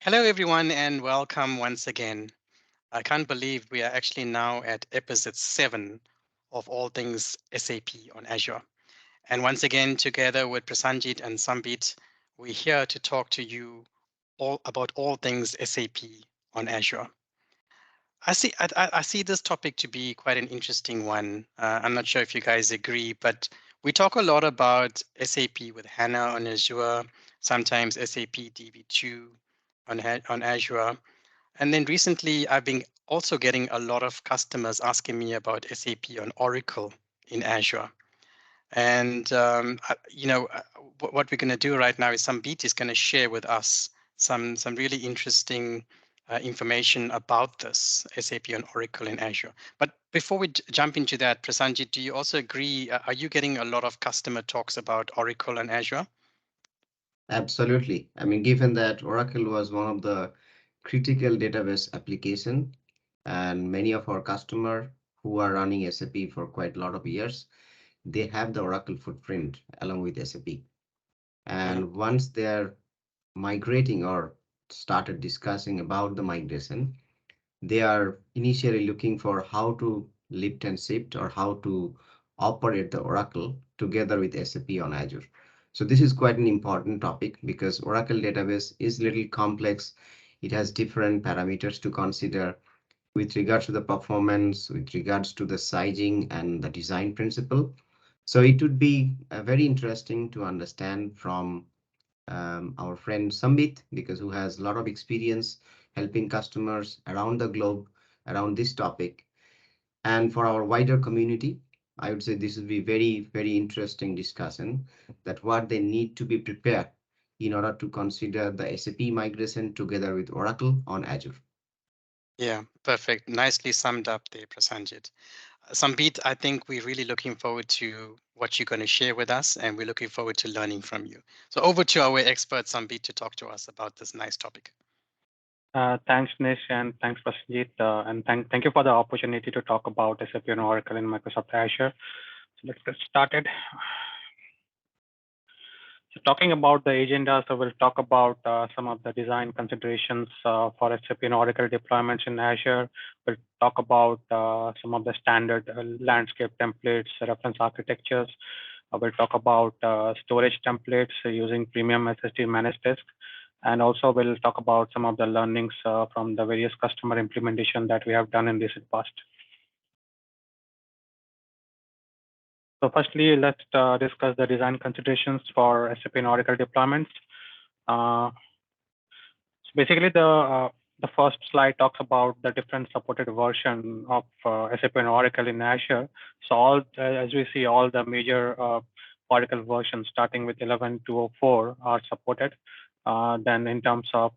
Hello, everyone, and welcome once again. I can't believe we are actually now at episode 7 of All Things SAP on Azure. And once again, together with Prasanjit and Sambit, we're here to talk to you all about all things SAP on Azure. I see this topic to be quite an interesting one. I'm not sure if you guys agree, but we talk a lot about SAP with HANA on Azure, sometimes SAP DB2 on Azure. And then recently, I've been also getting a lot of customers asking me about SAP on Oracle in Azure. And what we're going to do right now is Sambit is going to share with us some really interesting information about this SAP on Oracle in Azure. But before we jump into that, Prasanjit, do you also agree? Are you getting a lot of customer talks about Oracle and Azure? Absolutely. I mean, given that Oracle was one of the critical database application, and many of our customer who are running SAP for quite a lot of years, they have the Oracle footprint along with SAP. Mhm. And once they're migrating or started discussing about the migration, they are initially looking for how to lift and shift or how to operate the Oracle together with SAP on Azure. So this is quite an important topic because Oracle database is little complex. It has different parameters to consider with regards to the performance, with regards to the sizing and the design principle. So it would be very interesting to understand from our friend Sambit, because who has a lot of experience helping customers around the globe around this topic. And for our wider community, I would say this will be very interesting discussion that what they need to be prepared in order to consider the SAP migration together with Oracle on Azure. Yeah, perfect. Nicely summed up there, Prasanjit. Sambit, I think we're really looking forward to what you're going to share with us, and we're looking forward to learning from you. So over to our expert, Sambit, to talk to us about this nice topic. Thanks, Nish, and thanks, Prasanjit, and thank you for the opportunity to talk about SAP and Oracle in Microsoft Azure. So let's get started. So talking about the agenda, so we'll talk about some of the design considerations for SAP and Oracle deployments in Azure. We'll talk about some of the standard landscape templates, reference architectures. We'll talk about storage templates using premium SSD managed disk. And also we'll talk about some of the learnings from the various customer implementation that we have done in recent past. So firstly, let's discuss the design considerations for SAP and Oracle deployments. Uh, so basically, the first slide talks about the different supported version of SAP and Oracle in Azure. So all, as we see, all the major Oracle versions, starting with 11.204, are supported. Then in terms of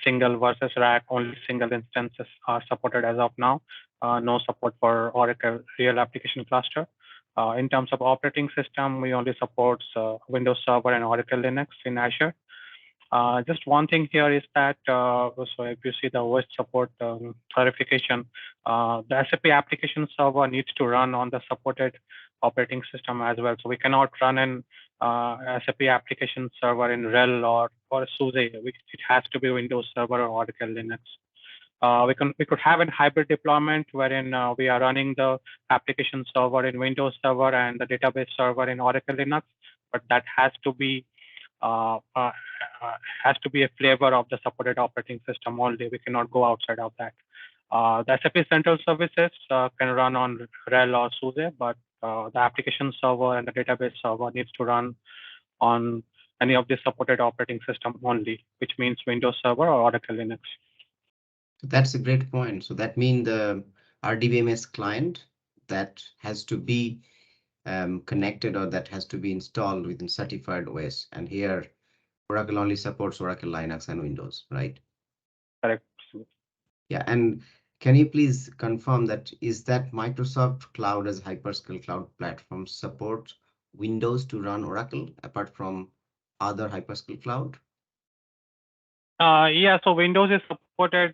single versus rack, only single instances are supported as of now. No support for Oracle Real Application Cluster. In terms of operating system, we only support Windows Server and Oracle Linux in Azure. Just one thing here is that, so if you see the OS support clarification, the SAP application server needs to run on the supported operating system as well. So we cannot run an SAP application server in RHEL or SUSE. It has to be Windows Server or Oracle Linux. We could have a hybrid deployment wherein we are running the application server in Windows Server and the database server in Oracle Linux, but that uh, uh, has to be a flavor of the supported operating system only. We cannot go outside of that. The SAP Central Services can run on RHEL or SUSE, but the application server and the database server needs to run on any of the supported operating system only, which means Windows Server or Oracle Linux. So that's a great point. So that means the RDBMS client that has to be connected or that has to be installed within certified OS. And here Oracle only supports Oracle Linux and Windows, right? Correct. Yeah, and can you please confirm that is that Microsoft Cloud as hyperscale cloud platform support Windows to run Oracle apart from other hyperscale cloud? Yeah, so Windows is supported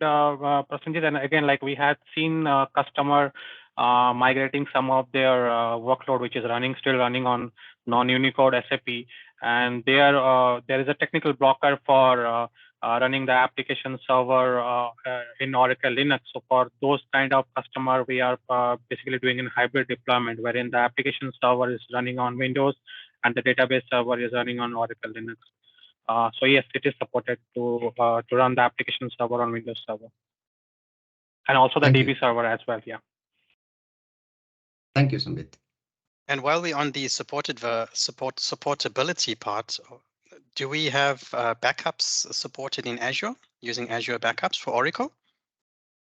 percentage, and again, like we had seen customer migrating some of their workload, which is still running on non-Unicode SAP, and there is a technical blocker for running the application server in Oracle Linux. So for those kind of customer, we are basically doing a hybrid deployment wherein the application server is running on Windows and the database server is running on Oracle Linux. So yes, it is supported to run the application server on Windows Server, and also the Thank DB you. server as well. Yeah. Thank you, Sambit. And while we're on the supportability part, do we have backups supported in Azure using Azure backups for Oracle?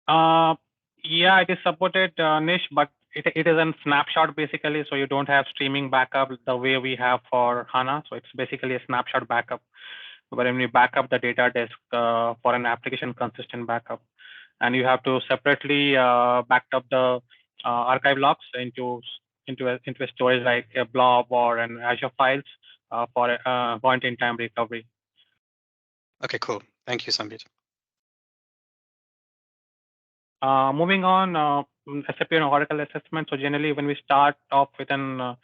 Yeah, it is supported niche, but it is a snapshot basically. So you don't have streaming backup the way we have for HANA. So it's basically a snapshot backup wherein we back up the data disk for an application consistent backup. And you have to separately back up the archive logs into a storage like a blob or an Azure files for a point in time recovery. Okay, cool. Thank you, Sambit. Moving on, SAP and Oracle assessment. So generally, when we start off with an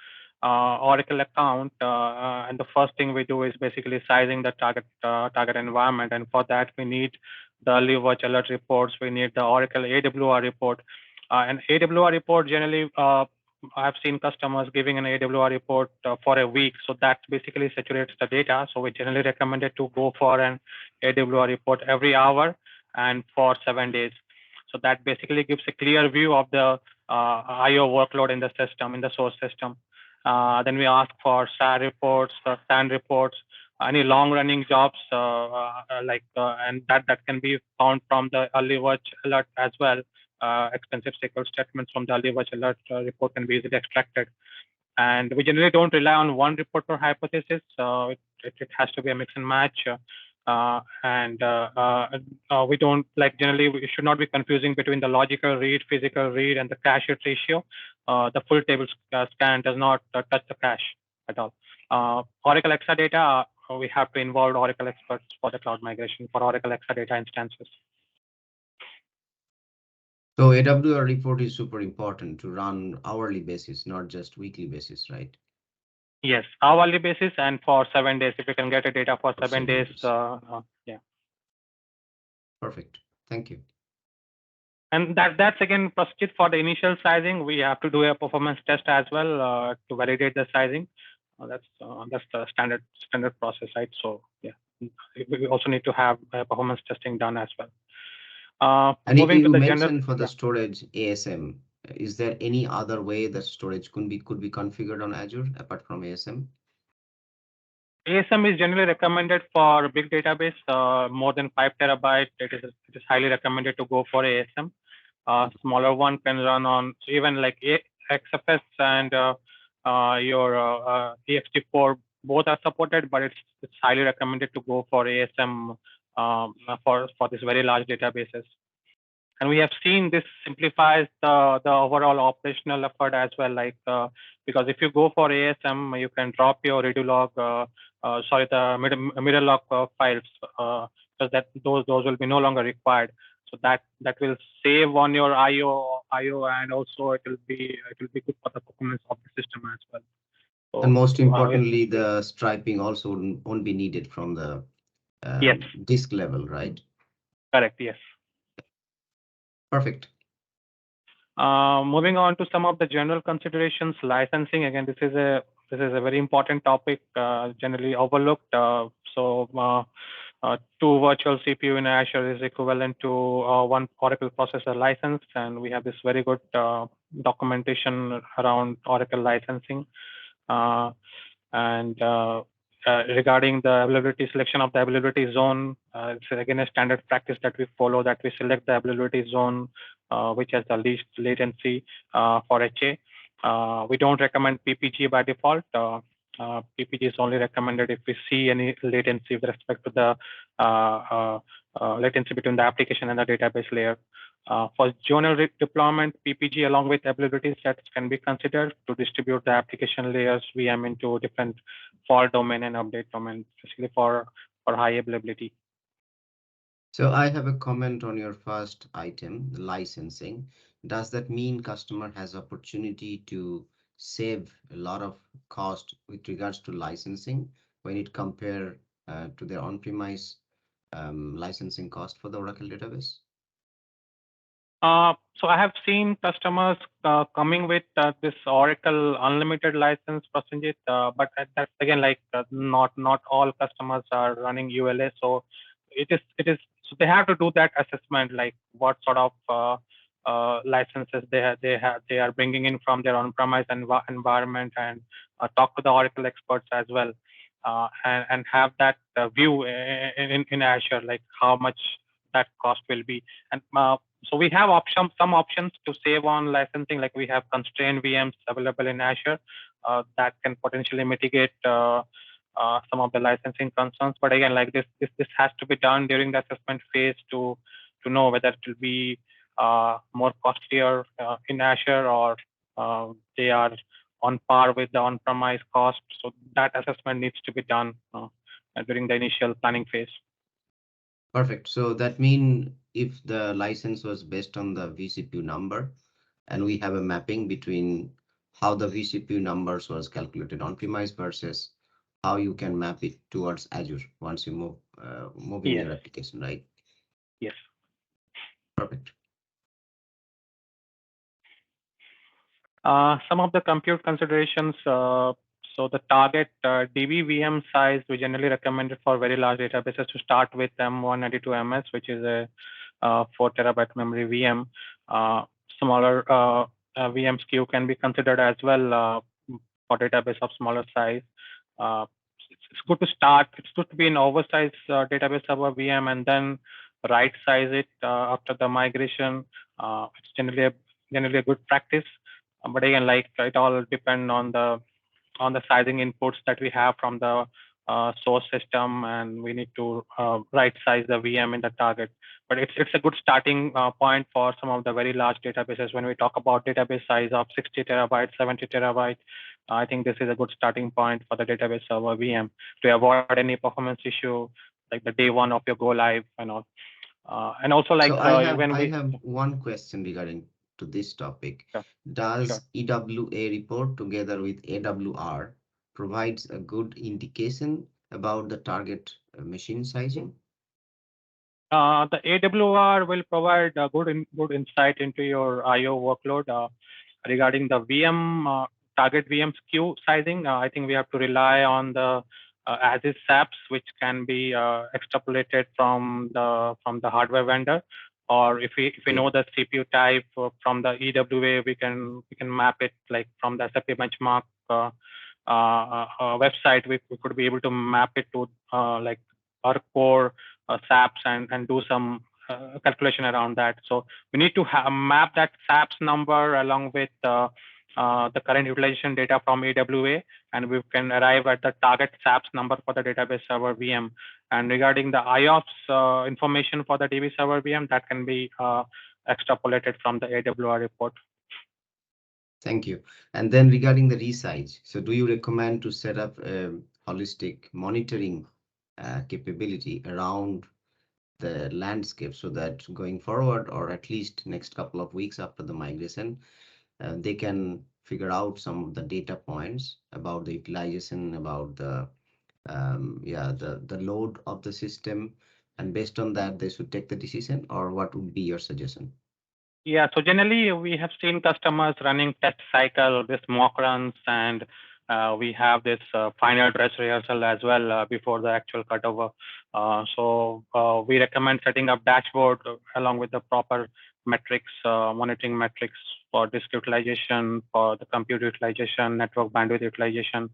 Oracle account, and the first thing we do is basically sizing the target environment, and for that we need the early watch alert reports. We need the Oracle AWR report, and AWR report generally. I've seen customers giving an AWR report for a week, so that basically saturates the data. So we generally recommend it to go for an AWR report every hour and for 7 days. So that basically gives a clear view of the IO workload in the system, in the source system. Then we ask for SAR reports, SAN reports, any long-running jobs, and that can be found from the early watch alert as well. Expensive SQL statements from the early watch alert report can be easily extracted. And we generally don't rely on one report per hypothesis. It has to be a mix and match. We don't generally we should not be confusing between the logical read, physical read, and the cache hit ratio. The full table scan does not touch the cache at all. Oracle Exadata, we have to involve Oracle experts for the cloud migration for Oracle Exadata instances. So AWR report is super important to run hourly basis, not just weekly basis, right? Yes, hourly basis and for 7 days. If you can get a data for 7 7 days, days. yeah. Perfect. Thank you. And that's again proceeded for the initial sizing. We have to do a performance test as well to validate the sizing. That's the standard process, right? So yeah, we also need to have performance testing done as well. And Moving to you the general, mentioned for the storage ASM, is there any other way that storage could be configured on Azure apart from ASM? ASM is generally recommended for big database, more than 5 terabyte. It is highly recommended to go for ASM. Smaller one can run on even like XFS and your ext4, both are supported, but it's highly recommended to go for ASM for this very large databases. And we have seen this simplifies the overall operational effort as well. Because if you go for ASM, you can drop your redo log, the middle log files, because those will be no longer required. So that will save on your IO, and also it will be good for the performance of the system as well. So, and most importantly, the striping also won't be needed from the yes, disk level, right? correct. Yes. Perfect. Moving on to some of the general considerations, licensing. Again, this is a very important topic, generally overlooked. Two virtual CPU in Azure is equivalent to one Oracle processor license, and we have this very good documentation around Oracle licensing. Regarding the availability selection of the availability zone, it's again a standard practice that we follow, that we select the availability zone which has the least latency for HA. We don't recommend PPG by default. PPG is only recommended if we see any latency with respect to the latency between the application and the database layer. For zonal deployment, PPG along with availability sets can be considered to distribute the application layers VM into different fault domain and update domain, especially for high availability. So I have a comment on your first item, the licensing. Does that mean customer has opportunity to save a lot of cost with regards to licensing when it compare to their on-premise licensing cost for the Oracle database? So I have seen customers coming with this Oracle unlimited license, Prasenjit, but that's again like not all customers are running ULA. So it is so they have to do that assessment, like what sort of licenses they are bringing in from their on-premise environment, and talk to the Oracle experts as well, and have that view in Azure, like how much that cost will be. And so we have some options to save on licensing, like we have constrained VMs available in Azure that can potentially mitigate some of the licensing concerns. But again, like this has to be done during the assessment phase to know whether it will be more costlier in Azure, or they are on par with the on-premise cost. So that assessment needs to be done during the initial planning phase. Perfect. So that means if the license was based on the vCPU number, and we have a mapping between how the vCPU numbers was calculated on premise versus how you can map it towards Azure once you move in Yes. your application, right? Yes. Perfect. Some of the compute considerations. So the target DB VM size, we generally recommend it for very large databases to start with M192 MS, which is a 4 terabyte memory VM. Smaller VM SKU can be considered as well for database of smaller size. It's good to start. It's good to be an oversized database server VM and then right size it after the migration. It's generally a good practice. But again, like it all depend on the sizing inputs that we have from the source system, and we need to right size the VM in the target. But it's a good starting point for some of the very large databases. When we talk about database size of 60 terabytes, 70 terabytes, I think this is a good starting point for the database server VM to avoid any performance issue like the day one of your go live and all. And also like So when I we have one question regarding to this topic. sure, sure. Does EWA report together with AWR provides a good indication about the target machine sizing? The AWR will provide good insight into your IO workload regarding the VM target VM SKU sizing. I think we have to rely on the as is SAPs, which can be extrapolated from the hardware vendor, or if we know the CPU type from the EWA, we can map it like from the SAP benchmark website. We could be able to map it to like our core SAPs and do some calculation around that. So we need to map that SAPs number along with the current utilization data from AWA, and we can arrive at the target SAPs number for the database server VM. And regarding the IOPS information for the DB server VM, that can be extrapolated from the AWR report. Thank you. And then regarding the resize, so do you recommend to set up a holistic monitoring capability around the landscape so that going forward, or at least next couple of weeks after the migration, they can figure out some of the data points about the utilization, about the the load of the system, and based on that they should take the decision, or what would be your suggestion? Yeah, so generally we have seen customers running test cycle, this mock runs, and we have this final dress rehearsal as well before the actual cutover. So we recommend setting up dashboard along with the proper metrics, monitoring metrics for disk utilization, for the compute utilization, network bandwidth utilization,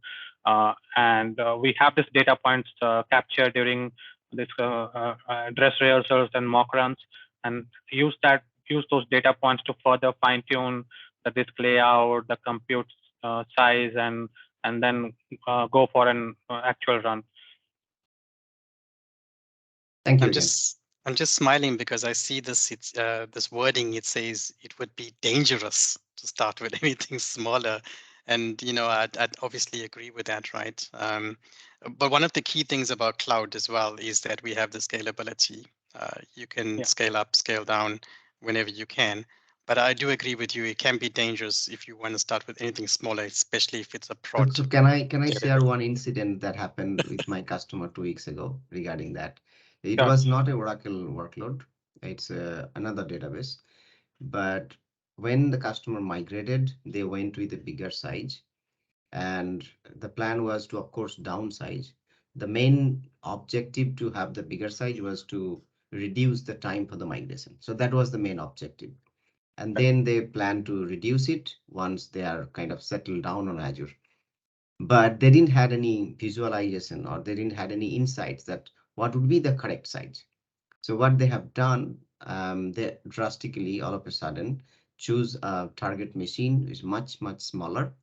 and we have this data points captured during this dress rehearsals and mock runs, and use those data points to further fine tune the disk layout, the compute size, and then go for an actual run. Thank you I'm again. just I'm just smiling because I see this wording. It says it would be dangerous to start with anything smaller, and I'd obviously agree with that, right? But one of the key things about cloud as well is that we have the scalability. You can Yeah. scale up, scale down whenever you can. But I do agree with you. It can be dangerous if you want to start with anything smaller, especially if it's a prod. So can I share database. one incident that happened with my customer 2 weeks ago regarding that? It Sure. was not a Oracle workload. It's another database. But when the customer migrated, they went with a bigger size. And the plan was to, of course, downsize. The main objective to have the bigger size was to reduce the time for the migration. So that was the main objective. And Right. then they plan to reduce it once they are kind of settled down on Azure. But they didn't had any visualization, or they didn't had any insights that what would be the correct size. So what they have done, they drastically all of a sudden choose a target machine which is much smaller,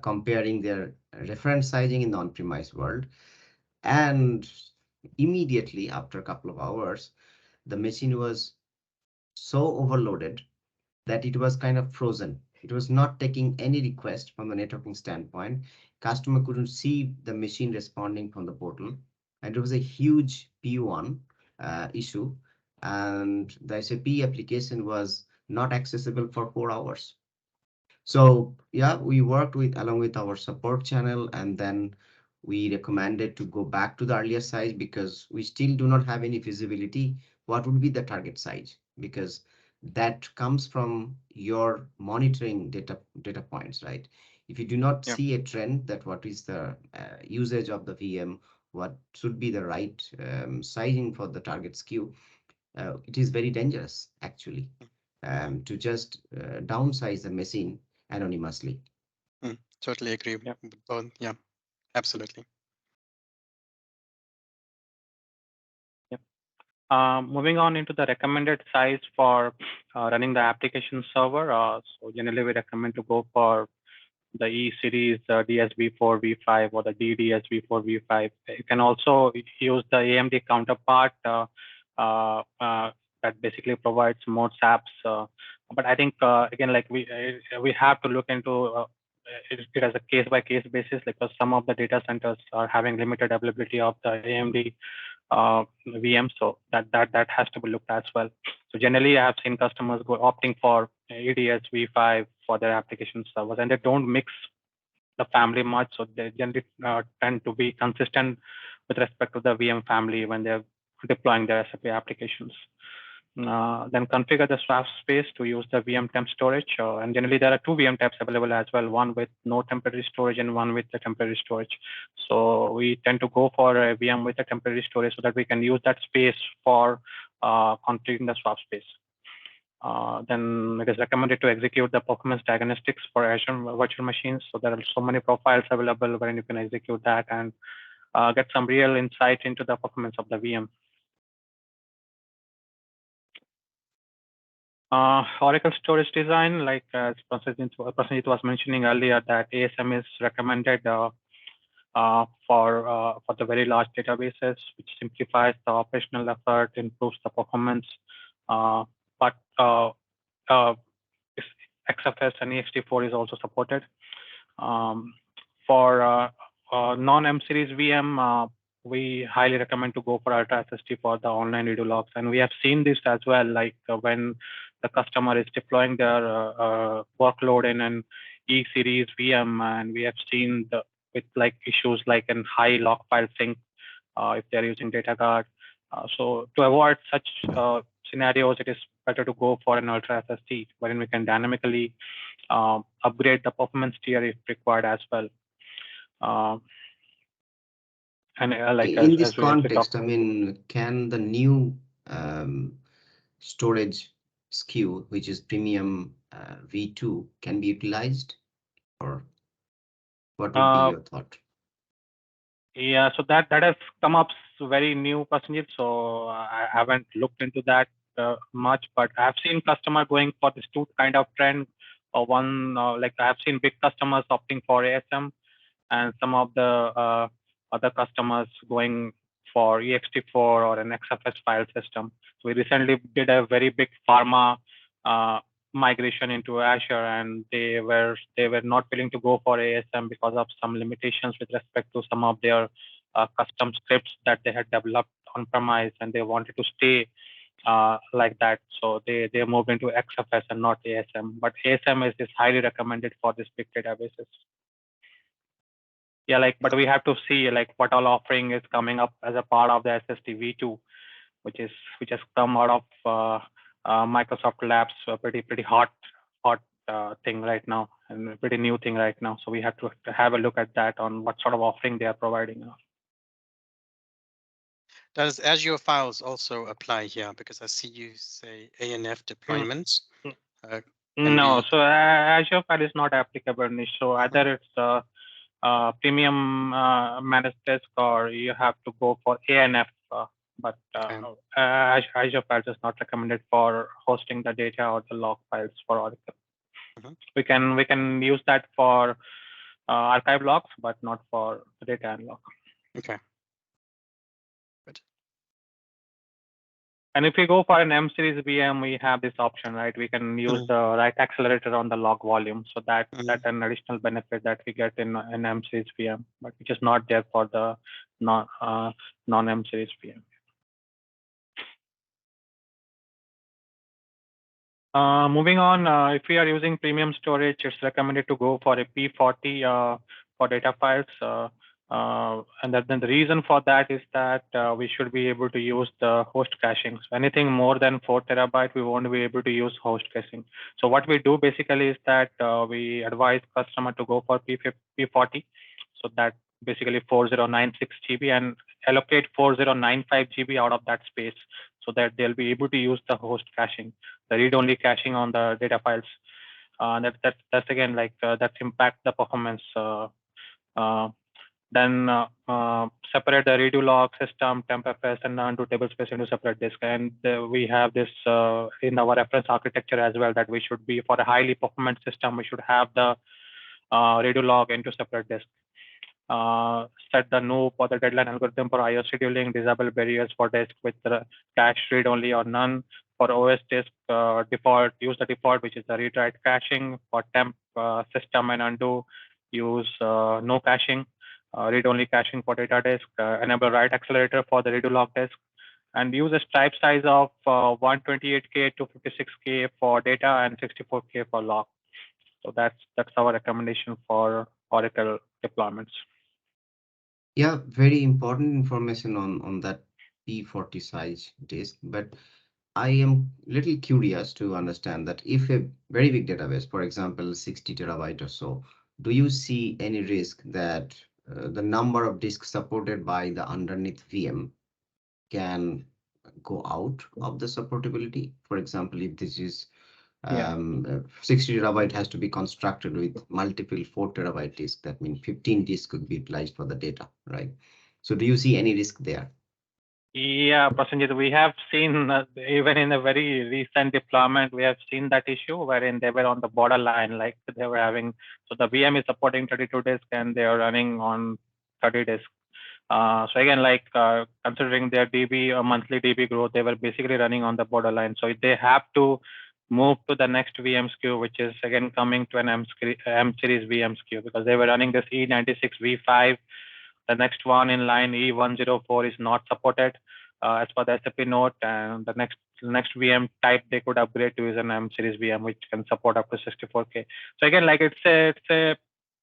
comparing their reference sizing in the on-premise world. And immediately after a couple of hours, the machine was so overloaded that it was kind of frozen. It was not taking any request from the networking standpoint. Customer couldn't see the machine responding from the portal. And it was a huge P1 issue. And the SAP application was not accessible for 4 hours. So yeah, we worked with along with our support channel, and then we recommended to go back to the earlier size because we still do not have any visibility what would be the target size, because that comes from your monitoring data points, right? If you do not Yeah. see a trend that what is the usage of the VM, what should be the right sizing for the target SKU, it is very dangerous actually, to just downsize the machine anonymously. Totally agree Yeah. with both. Yeah, absolutely. Yeah. Moving on into the recommended size for running the application server. So generally, we recommend to go for the E series DSV4 V5 or the DDSV4 V5. You can also use the AMD counterpart that basically provides more SAPs. But I think again, like we have to look into it as a case by case basis, because some of the data centers are having limited availability of the AMD VM, so that has to be looked as well. So generally, I have seen customers go opting for EDS V5 for their application servers, and they don't mix the family much, so they generally tend to be consistent with respect to the VM family when they're deploying their SAP applications. Then configure the swap space to use the VM temp storage. And generally, there are two VM types available as well, one with no temporary storage and one with the temporary storage. So we tend to go for a VM with a temporary storage so that we can use that space for configuring the swap space. Then it is recommended to execute the performance diagnostics for Azure virtual machines. So there are so many profiles available wherein you can execute that and get some real insight into the performance of the VM. Oracle storage design, like Prasenjit was mentioning earlier, that ASM is recommended for the very large databases, which simplifies the operational effort, improves the performance. But XFS and ext4 is also supported. For non-M series VM, we highly recommend to go for Ultra SSD for the online redo logs. And we have seen this as well, like when the customer is deploying their workload in an E series VM, and we have seen with like issues like in high log file sync if they're using data guard. So to avoid such scenarios, it is better to go for an Ultra SSD, wherein we can dynamically upgrade the performance tier if required as well. And like In this as we context, talked. I mean, can the new storage SKU, which is premium V2, can be utilized, or what would be Uh, your thought? yeah, so that has come up very new, Prasenjit. So I haven't looked into that much, but I've seen customer going for this two kind of trend. One like I've seen big customers opting for ASM, and some of the other customers going for ext4 or an XFS file system. So we recently did a very big pharma migration into Azure, and they were not willing to go for ASM because of some limitations with respect to some of their custom scripts that they had developed on premise, and they wanted to stay like that. So they moved into XFS and not ASM. But ASM is highly recommended for these big databases. Yeah, like, but we have to see like what all offering is coming up as a part of the SSD V2. which has come out of Microsoft Labs, a pretty hot thing right now, and a pretty new thing right now. So we have to have a look at that on what sort of offering they are providing. Does Azure Files also apply here? Because I see you say ANF Mm, deployments mm. can No, be. so Azure File is not applicable, Nish. So Mhm. either it's premium managed desk, or you have to go for ANF. But Okay. Azure Files is not recommended for hosting the data or the log files for Oracle. Mhm. We can use that for archive logs, but not for the data and log. Okay. Good. And if we go for an M series VM, we have this option, right? We can use Mhm. the write accelerator on the log volume. So that's Mhm. an additional benefit that we get in an M series VM, but which is not there for the non M series VM. Moving on, if we are using premium storage, it's recommended to go for a P40 for data files. And then the reason for that is that we should be able to use the host caching. So anything more than 4 terabyte, we won't be able to use host caching. So what we do basically is that we advise customer to go for P40. So that basically 4096 GB, and allocate 4095 GB out of that space, so that they'll be able to use the host caching, the read-only caching on the data files. That's again like that's impact the performance. Uh, then separate the redo log system, temp-fs, and undo tablespace into separate disk. And we have this in our reference architecture as well, that we should be, for a highly performant system, we should have the redo log into separate disk. Set the no for the deadline algorithm for IO scheduling, disable barriers for disk with cache read only or none. For OS disk, default, use the default, which is the read write caching. For temp system and undo, use no caching, read only caching for data disk. Enable write accelerator for the redo log disk, and use a type size of 128K to 56K for data and 64K for log. So that's our recommendation for Oracle deployments. Yeah, very important information on that P40 size disk. But I am little curious to understand that if a very big database, for example, 60 terabyte or so, do you see any risk that the number of disks supported by the underneath VM can go out of the supportability? For example, if this is Yeah. 60 terabyte has to be constructed with multiple 4 terabyte disk. That means 15 disks could be utilized for the data, right? So do you see any risk there? Yeah, Prasenjit, we have seen even in a very recent deployment, we have seen that issue wherein they were on the borderline, like they were having, so the VM is supporting 32 disk and they are running on 30 disk. So again, like considering their DB monthly DB growth, they were basically running on the borderline. So they have to move to the next VM SKU, which is again coming to an M series VM SKU, because they were running this E96 V5. The next one in line, E104, is not supported as per the SAP note, and the next VM type they could upgrade to is an M series VM, which can support up to 64K. So again, like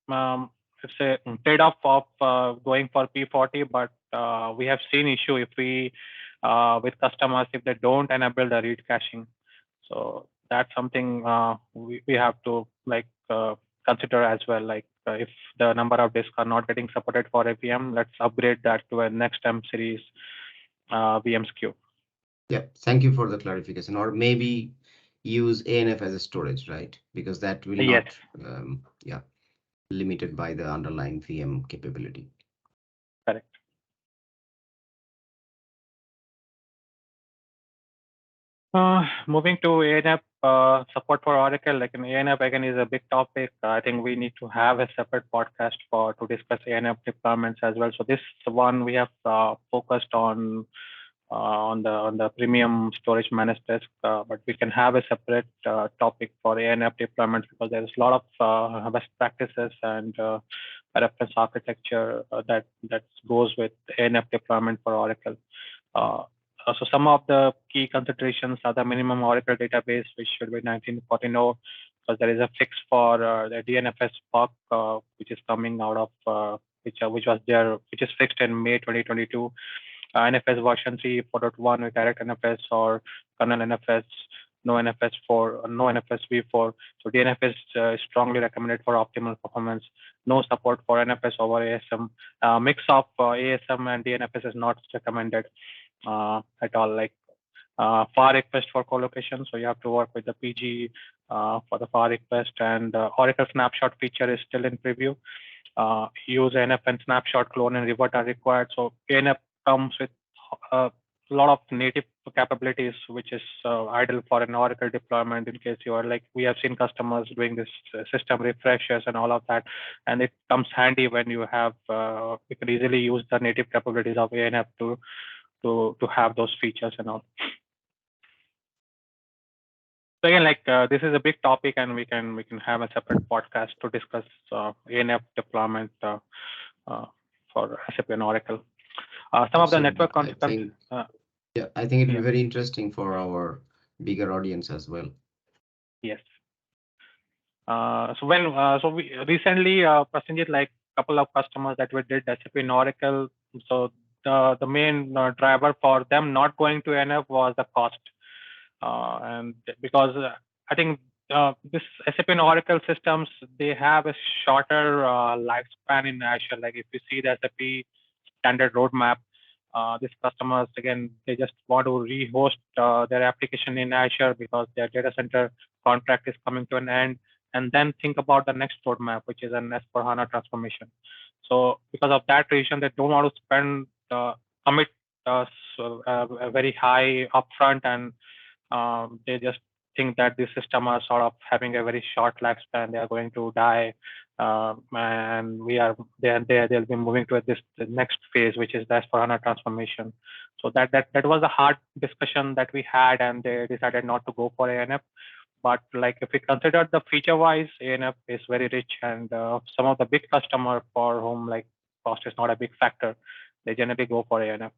um, it's a trade-off of going for P40, but we have seen issue if we with customers if they don't enable the read caching. So that's something we have to like consider as well. Like if the number of disks are not getting supported for APM, let's upgrade that to a next M series VM SKU. Yeah, thank you for the clarification. Or maybe use ANF as a storage, right? Because that will Yes, not, yeah, limited by the underlying VM capability. correct. Moving to ANF support for Oracle, like an ANF again is a big topic. I think we need to have a separate podcast for to discuss ANF deployments as well. So this one we have focused on the premium storage managed desk, but we can have a separate topic for ANF deployments, because there is a lot of best practices and reference architecture that goes with ANF deployment for Oracle. So some of the key considerations are the minimum Oracle database, which should be 1914, because there is a fix for the DNFS POC, which is coming out of which was there, which is fixed in May 2022. NFS version 3, 4.1 with direct NFS or kernel NFS, no NFS for no NFS v4. So DNFS is strongly recommended for optimal performance. No support for NFS over ASM. Mix of ASM and DNFS is not recommended at all. Like far request for collocation, so you have to work with the PG for the far request, and Oracle snapshot feature is still in preview. Use ANF and snapshot clone and revert are required. So ANF comes with a lot of native capabilities, which is ideal for an Oracle deployment in case you are like, we have seen customers doing this system refreshes and all of that. And it comes handy when you have, you can easily use the native capabilities of ANF to have those features and all. So again, like this is a big topic, and we can have a separate podcast to discuss ANF deployment for SAP and Oracle. Some of the network consequences. Yeah, I think it will be Yeah. very interesting for our bigger audience as well. Yes. So we recently, Prasenjit, like a couple of customers that we did SAP and Oracle. So the main driver for them not going to NF was the cost, and because I think this SAP and Oracle systems, they have a shorter lifespan in Azure. Like if you see the SAP standard roadmap, these customers, again, they just want to rehost their application in Azure because their data center contract is coming to an end, and then think about the next roadmap, which is an S/4HANA transformation. So because of that reason, they don't want to spend commit a very high upfront, and they just think that the system are sort of having a very short lifespan. They are going to die, and they'll be moving to the next phase, which is the S/4HANA transformation. So that was a hard discussion that we had, and they decided not to go for ANF. But like if we consider the feature-wise, ANF is very rich, and some of the big customer for whom like cost is not a big factor, they generally go for ANF.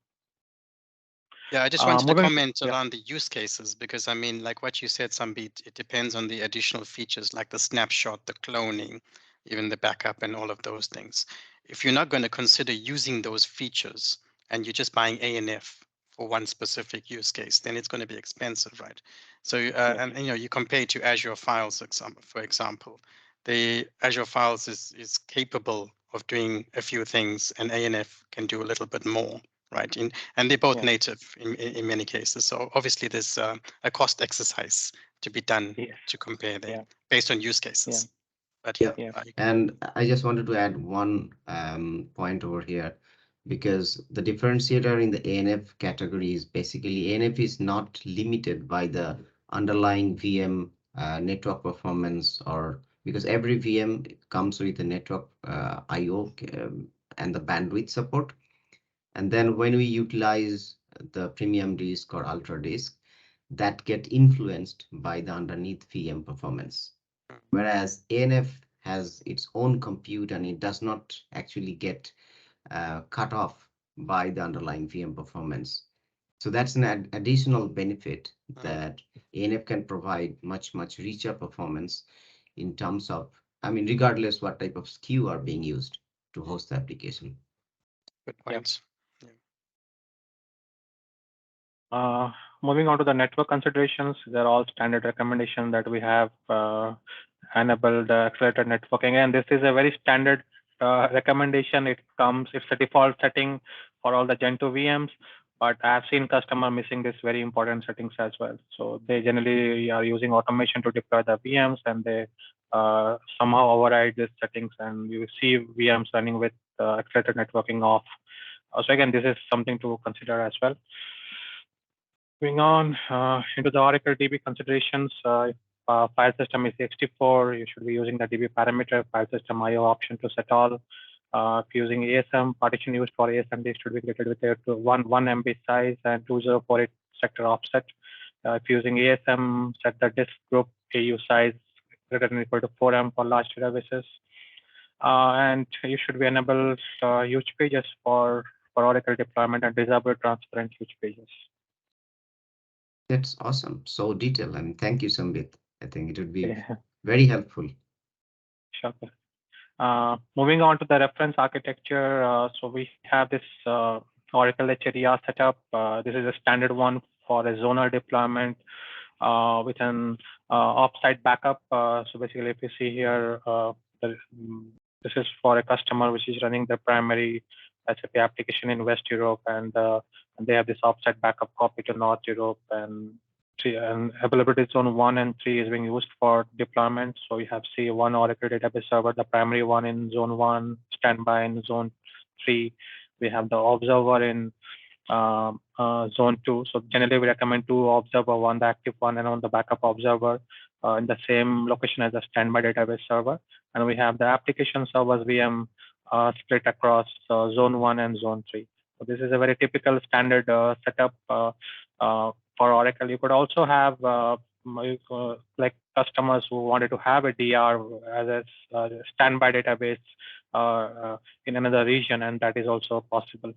Yeah, I just wanted to comment around the use cases, because I mean, like what you said, Sambit, it depends on the additional features like the snapshot, the cloning, even the backup and all of those things. If you're not going to consider using those features and you're just buying ANF for one specific use case, then it's going to be expensive, right? So, and you know, you compare it to Azure Files, for example, the Azure Files is capable of doing a few things, and ANF can do a little bit more, right? And they're both native in many cases. So obviously there's a cost exercise to be done to compare them based on use cases. But and I just wanted to add one point over here, because the differentiator in the ANF category is basically ANF is not limited by the underlying VM network performance, or because every VM comes with a network IO and the bandwidth support. And then when we utilize the premium disk or ultra disk, that get influenced by the underneath VM performance. Whereas ANF has its own compute, and it does not actually get cut off by the underlying VM performance. So that's an additional benefit that ANF can provide much richer performance in terms of, I mean, regardless what type of SKU are being used to host the application. Good points. Moving on to the network considerations, they're all standard recommendations that we have enabled accelerated networking. And this is a very standard recommendation. It's a default setting for all the Gen 2 VMs, but I've seen customer missing this very important settings as well. So they generally are using automation to deploy the VMs, and they somehow override these settings, and you see VMs running with accelerated networking off. So again, this is something to consider as well. Moving on into the Oracle DB considerations, file system is ext4, you should be using the DB parameter, file system IO option to set all. If using ASM, partition used for ASM, they should be created with a 1 MB size and 2048 sector offset. If using ASM, set the disk group AU size greater than or equal to 4 M for large databases. And you should be enable huge pages for Oracle deployment and disable transparent huge pages. That's awesome. So detailed. And thank you, Sambit. I think it would be very helpful. Sure. Moving on to the reference architecture. So we have this Oracle HDR setup. This is a standard one for a zonal deployment with an offsite backup. So basically, if you see here, this is for a customer which is running the primary SAP application in West Europe, and they have this offsite backup copy to North Europe, and availability zone 1 and 3 is being used for deployment. So you have one Oracle database server, the primary one in zone 1, standby in zone 3. We have the observer in zone 2. So generally we recommend 2 observer, one the active one and on the backup observer in the same location as the standby database server. And we have the application servers VM split across zone 1 and zone 3. So this is a very typical standard setup for Oracle. You could also have like customers who wanted to have a DR as a standby database in another region, and that is also possible.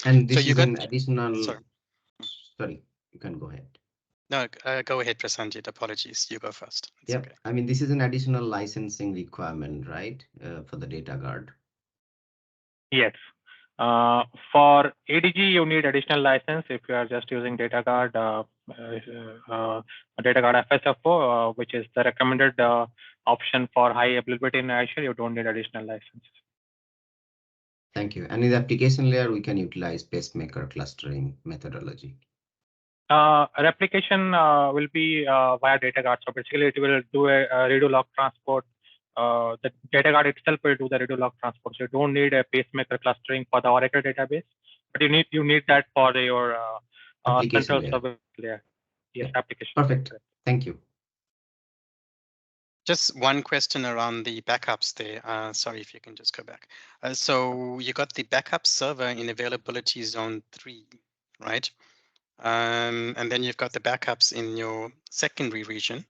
And this So you is got, an additional. sorry. Sorry, you can go ahead. No, go ahead, Prasanjit. Apologies. You go first. Yeah, okay. I mean, this is an additional licensing requirement, right, for the data guard? Yes. For ADG, you need additional license if you are just using data guard, data guard FSFO, which is the recommended option for high availability in Azure. You don't need additional license. Thank you. And in the application layer, we can utilize pacemaker clustering methodology. Replication will be via data guard. So basically, it will do a redo log transport. The data guard itself will do the redo log transport. So you don't need a pacemaker clustering for the Oracle database, but you need that for your central layer. service layer. Yes, yeah. application. Perfect. Thank you. Just one question around the backups there. Sorry if you can just go back. So you got the backup server in availability zone 3, right? And then you've got the backups in your secondary region,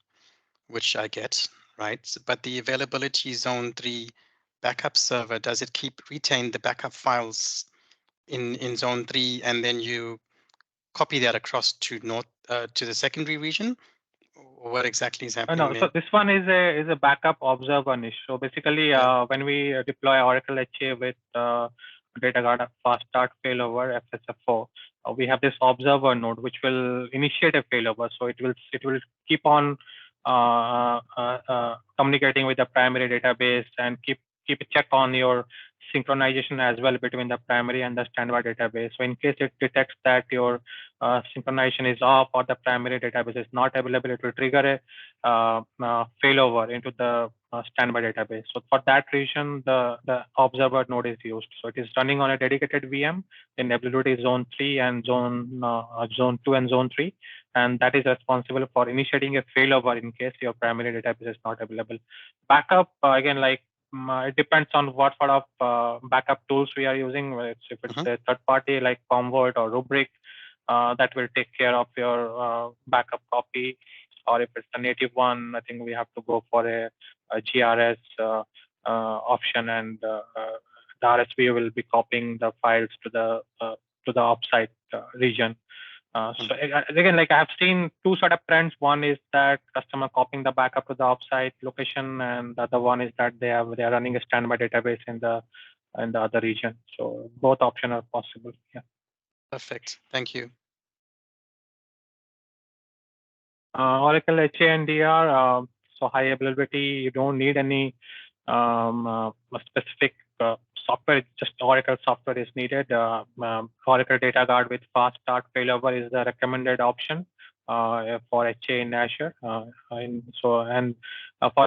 which I get, right? But the availability zone 3 backup server, does it retain the backup files in zone 3, and then you copy that across to to the secondary region? What exactly is happening No, there? so this one is a backup observer niche. So basically, when we deploy Oracle HA with data guard fast start failover FSFO, we have this observer node which will initiate a failover. So it will keep on communicating with the primary database and keep a check on your synchronization as well between the primary and the standby database. So in case it detects that your synchronization is off or the primary database is not available, it will trigger a failover into the standby database. So for that reason, the observer node is used. So it is running on a dedicated VM in availability zone 3 and zone 2 and zone 3. And that is responsible for initiating a failover in case your primary database is not available. Backup, again, like it depends on what sort of backup tools we are using. If it's a third party like Commvault or Rubrik, that will take care of your backup copy. Or if it's a native one, I think we have to go for a GRS option, and the RSV will be copying the files to the offsite region. So again, like I have seen two sort of trends. One is that customer copying the backup to the offsite location, and the other one is that they are running a standby database in the other region. So both options are possible. Yeah. Perfect. Thank you. Oracle HA and DR. So high availability, you don't need any specific software, just Oracle software is needed. Oracle Data Guard with fast start failover is the recommended option for HA in Azure. For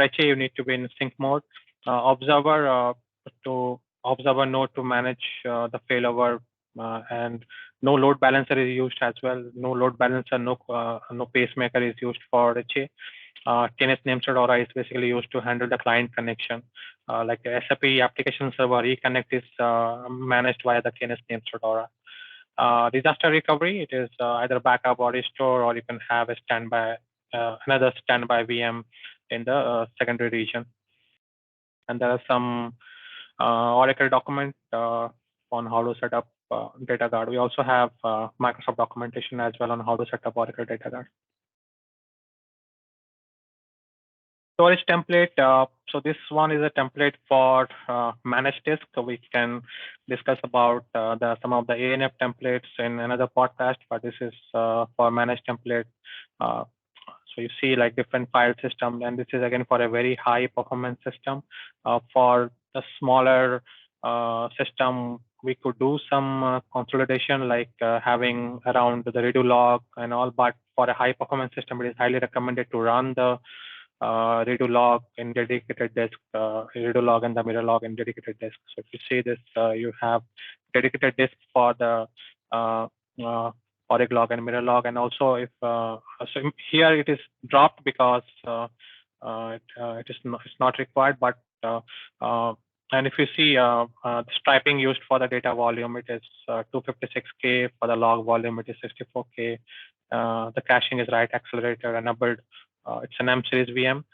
HA, you need to be in sync mode. Observer node to manage the failover, and no load balancer is used as well. No load balancer, no pacemaker is used for HA. KNS namestate Aura is basically used to handle the client connection. Like the SAP application server reconnect is managed via the KNS namestate Aura. Disaster recovery, it is either backup or restore, or you can have a standby, another standby VM in the secondary region. And there are some Oracle document on how to set up data guard. We also have Microsoft documentation as well on how to set up Oracle data guard. Storage template. So this one is a template for managed disk. So we can discuss about some of the ANF templates in another podcast, but this is for managed template. Uh, so you see like different file system, and this is again for a very high performance system. For the smaller system, we could do some consolidation like having around the redo log and all, but for a high performance system, it is highly recommended to run the redo log in dedicated disk, redo log and the mirror log in dedicated disk. So if you see this, you have dedicated disk for the uh, ORIG log and mirror log, and also if so here it is dropped because it's not required, but uh, and if you see the striping used for the data volume, it is 256K. For the log volume, it is 64K. The caching is write accelerator enabled. It's an M series VM,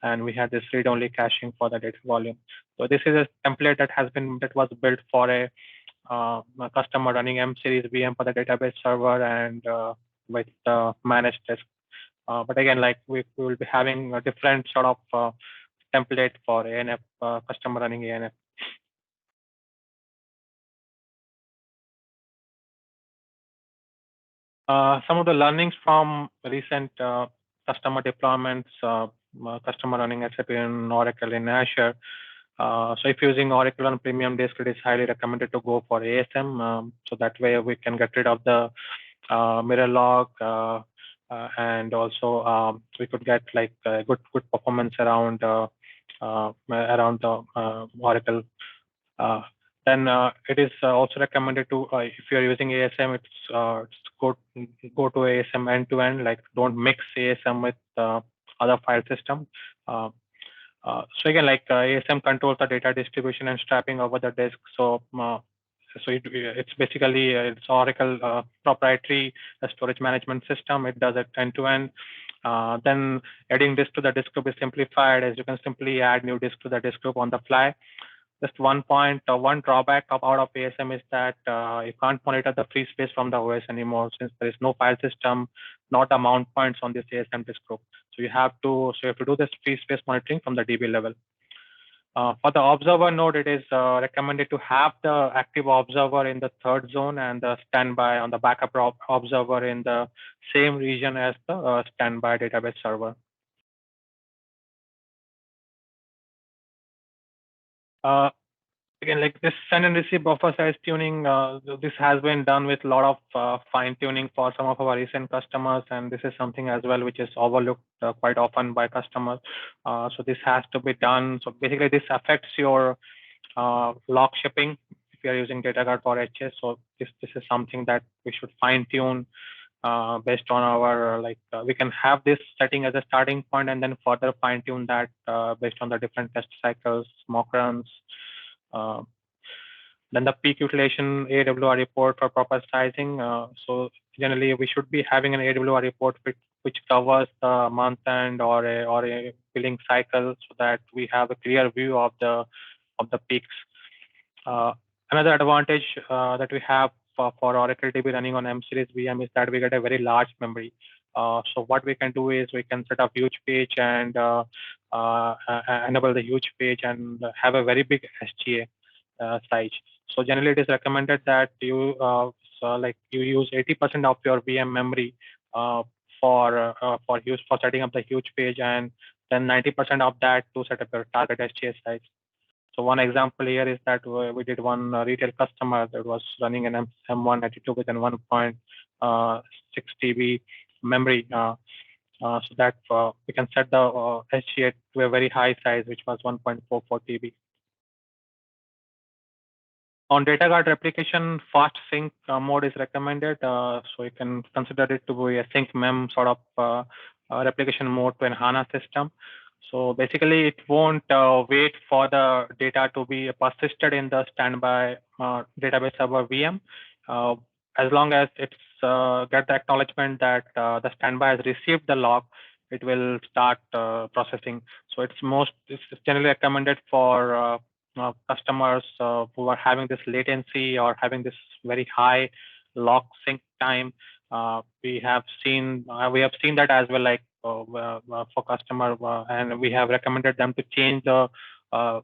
and we had this read-only caching for the data volume. So this is a template that was built for a customer running M series VM for the database server and with managed disk. But again, like we will be having a different sort of template for ANF, customer running ANF. Some of the learnings from recent customer deployments, customer running SAP and Oracle in Azure. So if using Oracle on premium disk, it is highly recommended to go for ASM. So that way we can get rid of the mirror log, and also we could get like good performance around the Oracle. Then it is also recommended to if you are using ASM, it's go to ASM end to end. Like don't mix ASM with other file system. So again, like ASM controls the data distribution and strapping over the disk. So it's basically it's Oracle proprietary storage management system. It does it end to end. Then adding disk to the disk group is simplified, as you can simply add new disk to the disk group on the fly. Just one drawback out of ASM is that you can't monitor the free space from the OS anymore, since there is no file system, not the mount points on this ASM disk group. So you have to do this free space monitoring from the DB level. For the observer node, it is recommended to have the active observer in the third zone and the standby on the backup observer in the same region as the standby database server. Again, like this send and receive buffer size tuning, this has been done with a lot of fine tuning for some of our recent customers, and this is something as well which is overlooked quite often by customers. So this has to be done. So basically, this affects your log shipping if you are using DataGuard for HS. So this is something that we should fine tune based on our we can have this setting as a starting point and then further fine tune that based on the different test cycles, mock runs. Then the peak utilization AWR report for proper sizing. So generally, we should be having an AWR report which covers the month end or a billing cycle, so that we have a clear view of the peaks. Another advantage that we have for Oracle DB running on M series VM is that we get a very large memory. So what we can do is we can set up huge page and enable the huge page and have a very big SGA size. So generally, it is recommended that you you use 80% of your VM memory for setting up the huge page, and then 90% of that to set up your target SGA size. So one example here is that we did one retail customer that was running an M192 with an 1.6 TB memory. So that we can set the SGA to a very high size, which was 1.44 TB. On DataGuard replication, fast sync mode is recommended. So you can consider it to be a sync mem sort of replication mode to an HANA system. So basically, it won't wait for the data to be persisted in the standby database server VM. As long as it's get the acknowledgement that the standby has received the log, it will start processing. So it's generally recommended for customers who are having this latency or having this very high log sync time. We have seen that as well. Like for customer, and we have recommended them to change the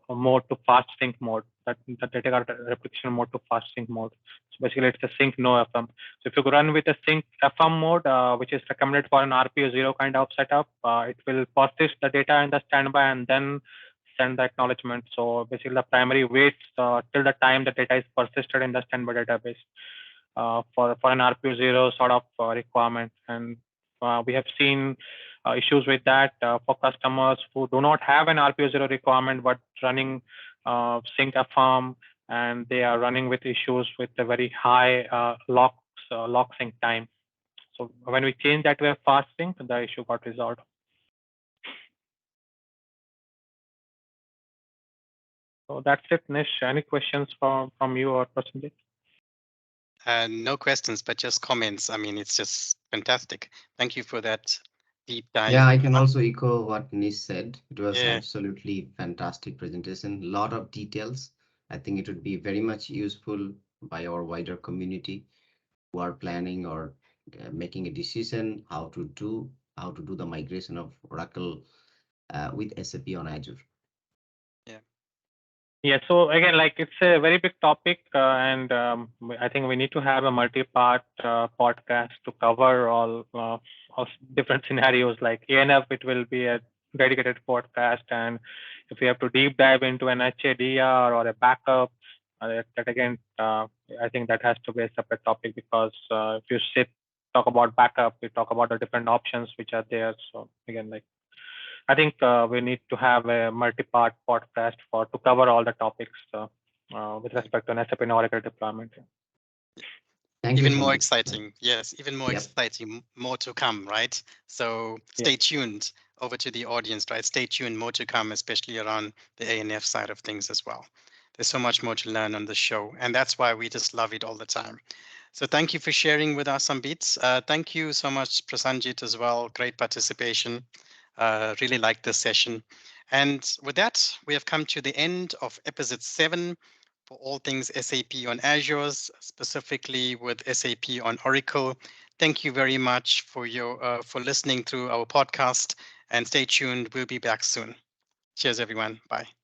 mode to fast sync mode, that the data replication mode to fast sync mode. So basically, it's a sync no FM. So if you run with a sync FM mode, which is recommended for an RPO 0 kind of setup, it will persist the data in the standby and then send the acknowledgement. So basically, the primary waits till the time the data is persisted in the standby database for an RPO 0 sort of requirement. And we have seen issues with that for customers who do not have an RPO 0 requirement but running sync farm, and they are running with issues with a very high lock sync time. So when we change that to a fast sync, the issue got resolved. So that's it, Nish. Any questions from you or Prasenjit? No questions, but just comments. I mean, it's just fantastic. Thank you for that deep dive. Yeah, I can also echo what Nish said. It was Yeah, absolutely fantastic presentation. A lot of details. I think it would be very much useful by our wider community who are planning or making a decision how to do the migration of Oracle with SAP on Azure. yeah, Yeah, so again, like it's a very big topic, and I think we need to have a multi-part podcast to cover all different scenarios. Like ENF, it will be a dedicated podcast, and if we have to deep dive into an HADR or a backup, that again, I think that has to be a separate topic, because if you talk about backup, we talk about the different options which are there. So again, like I think we need to have a multi-part podcast to cover all the topics with yeah. respect to an SAP and Oracle deployment. Thank you, Even more Sambit. exciting. Yes, even more Yep. exciting. More to come, right? So Yeah. stay tuned over to the audience, right? Stay tuned. More to come, especially around the ANF side of things as well. There's so much more to learn on the show, and that's why we just love it all the time. So thank you for sharing with us some beats. Thank you so much, Prasanjit, as well. Great participation. Really liked this session. And with that, we have come to the end of episode 7 for all things SAP on Azure, specifically with SAP on Oracle. Thank you very much for listening through our podcast, and stay tuned. We'll be back soon. Cheers, everyone. Bye.